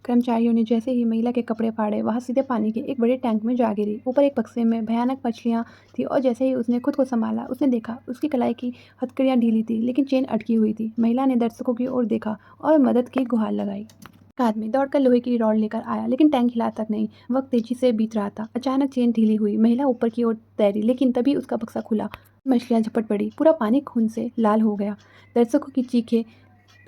कर्मचारियों ने जैसे ही महिला के कपड़े फाड़े, वह सीधे पानी के एक बड़े टैंक में जा गिरी। ऊपर एक बक्से में भयानक मछलियाँ थी और जैसे ही उसने खुद को संभाला, उसने देखा उसकी कलाई की हथकड़ियाँ ढीली थी, लेकिन चेन अटकी हुई थी। महिला ने दर्शकों की ओर देखा और मदद की गुहार लगाई। एक आदमी दौड़कर लोहे की रॉड लेकर आया, लेकिन टैंक हिला तक नहीं। वक्त तेजी से बीत रहा था। अचानक चेन ढीली हुई। महिला ऊपर की ओर तैरी, लेकिन तभी उसका बक्सा खुला। मछलियाँ झपट पड़ी। पूरा पानी खून से लाल हो गया। दर्शकों की चीखें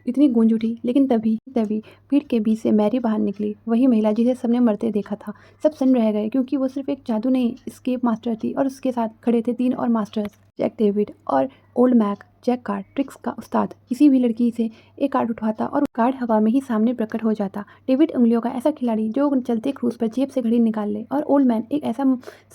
इतनी गूंज उठी, लेकिन तभी तभी भीड़ के बीच से मैरी बाहर निकली, वही महिला जिसे सबने मरते देखा था। सब सन्न रह गए, क्योंकि वो सिर्फ एक जादू नहीं, एस्केप मास्टर थी। और उसके साथ खड़े थे 3 और मास्टर्स, जैक डेविड और Old Mac. Jack card, tricks का उस्ताद, किसी भी लड़की से एक कार्ड उठवाता और कार्ड हवा में ही सामने प्रकट हो जाता। डेविड उंगलियों का ऐसा खिलाड़ी जो चलते क्रूज पर जेब से घड़ी निकाल ले। और ओल्ड मैन एक ऐसा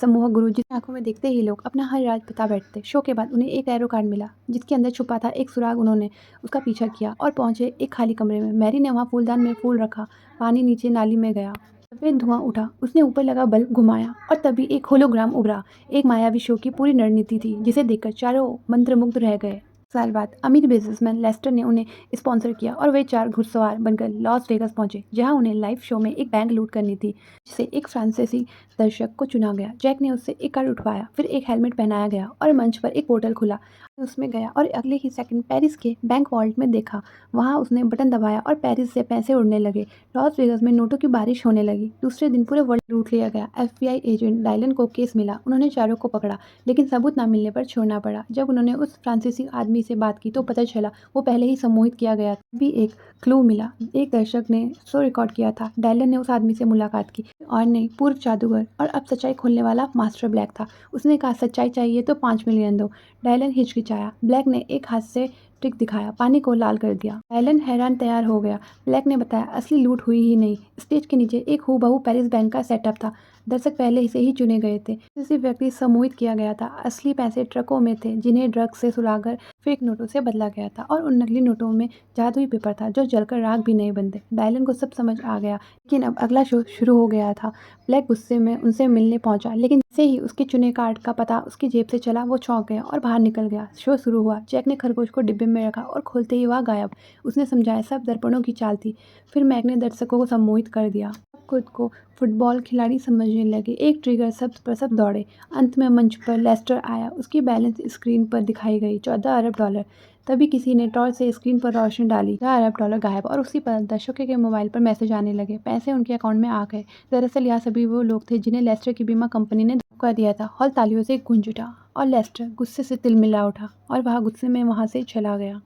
सम्मोहक गुरु जिसकी आंखों में देखते ही लोग अपना हर राज बता बैठते। शो के बाद उन्हें एक एरो कार्ड मिला, जिसके अंदर छुपा था एक सुराग। उन्होंने उसका पीछा किया और पहुंचे एक खाली कमरे में। मैरी ने वहां फूलदान में फूल रखा। पानी नीचे नाली में गया। सफेद धुआं उठा। उसने ऊपर लगा बल्ब घुमाया और तभी एक होलोग्राम उभरा। एक मायावी शो की पूरी रणनीति थी, जिसे देखकर चारों मंत्रमुग्ध रह गए। साल बाद अमीर बिजनेसमैन लेस्टर ने उन्हें स्पॉन्सर किया और वे 4 घुड़सवार बनकर लॉस वेगास पहुंचे, जहां उन्हें लाइव शो में एक बैंक लूट करनी थी, जिसे एक फ्रांसीसी दर्शक को चुना गया। जैक ने उससे एक कार्ड उठवाया, फिर एक हेलमेट पहनाया गया और मंच पर एक पोर्टल खुला। उसमें गया और अगले ही सेकंड पेरिस के बैंक वॉल्ट में देखा। वहां उसने बटन दबाया और पेरिस से पैसे उड़ने लगे। लॉस वेगास में नोटों की बारिश होने लगी। दूसरे दिन पूरे वर्ल्ड लूट लिया गया। एफबीआई एजेंट डायलन को केस मिला। उन्होंने चारों को पकड़ा, लेकिन सबूत ना मिलने पर छोड़ना पड़ा। जब उन्होंने उस फ्रांसीसी आदमी से बात की तो पता चला वो पहले ही सम्मोहित किया गया था। भी एक क्लू मिला। एक दर्शक ने शो रिकॉर्ड किया था। डायलन ने उस आदमी से मुलाकात की, और नहीं, पूर्व जादूगर और अब सच्चाई खोलने वाला मास्टर ब्लैक था। उसने कहा, सच्चाई चाहिए तो 5 मिलियन दो। डायलन हिचकिचाया। ब्लैक ने एक हाथ से ट्रिक दिखाया, पानी को लाल कर दिया। डायलन हैरान तैयार हो गया। ब्लैक ने बताया, असली लूट हुई ही नहीं। स्टेज के नीचे एक हूबहू पेरिस बैंक का सेटअप था। दर्शक पहले से ही चुने गए थे। किसी व्यक्ति सम्मोहित किया गया था। असली पैसे ट्रकों में थे, जिन्हें ड्रग्स से सुलाकर फेक नोटों से बदला गया था। और उन नकली नोटों में जादुई पेपर था, जो जलकर राख भी नहीं बनते। डायलन को सब समझ आ गया, लेकिन अब अगला शो शुरू हो गया था। ब्लैक गुस्से में उनसे मिलने पहुंचा, लेकिन जैसे ही उसके चुने कार्ड का पता उसकी जेब से चला, वो चौंक गया और बाहर निकल गया। शो शुरू हुआ। जैक ने खरगोश को डिब्बे में रखा और खोलते ही वह गायब। उसने समझाया, सब दर्पणों की चाल थी। फिर मैक ने दर्शकों को सम्मोहित कर दिया। खुद को फुटबॉल खिलाड़ी समझने लगे। एक ट्रिगर, सब पर सब दौड़े। अंत में मंच पर लेस्टर आया। उसकी बैलेंस स्क्रीन पर दिखाई गई, $14 अरब। तभी किसी ने टॉर्च से स्क्रीन पर रोशनी डाली। $4 अरब गायब। और उसी पर दर्शकों के मोबाइल पर मैसेज आने लगे। पैसे उनके अकाउंट में आ गए। दरअसल यह सभी वो लोग थे जिन्हें लेस्टर की बीमा कंपनी ने धोखा दिया था। हॉल तालियों से गूंज उठा और लेस्टर गुस्से से तिलमिला उठा और वह गुस्से में वहां से चला गया।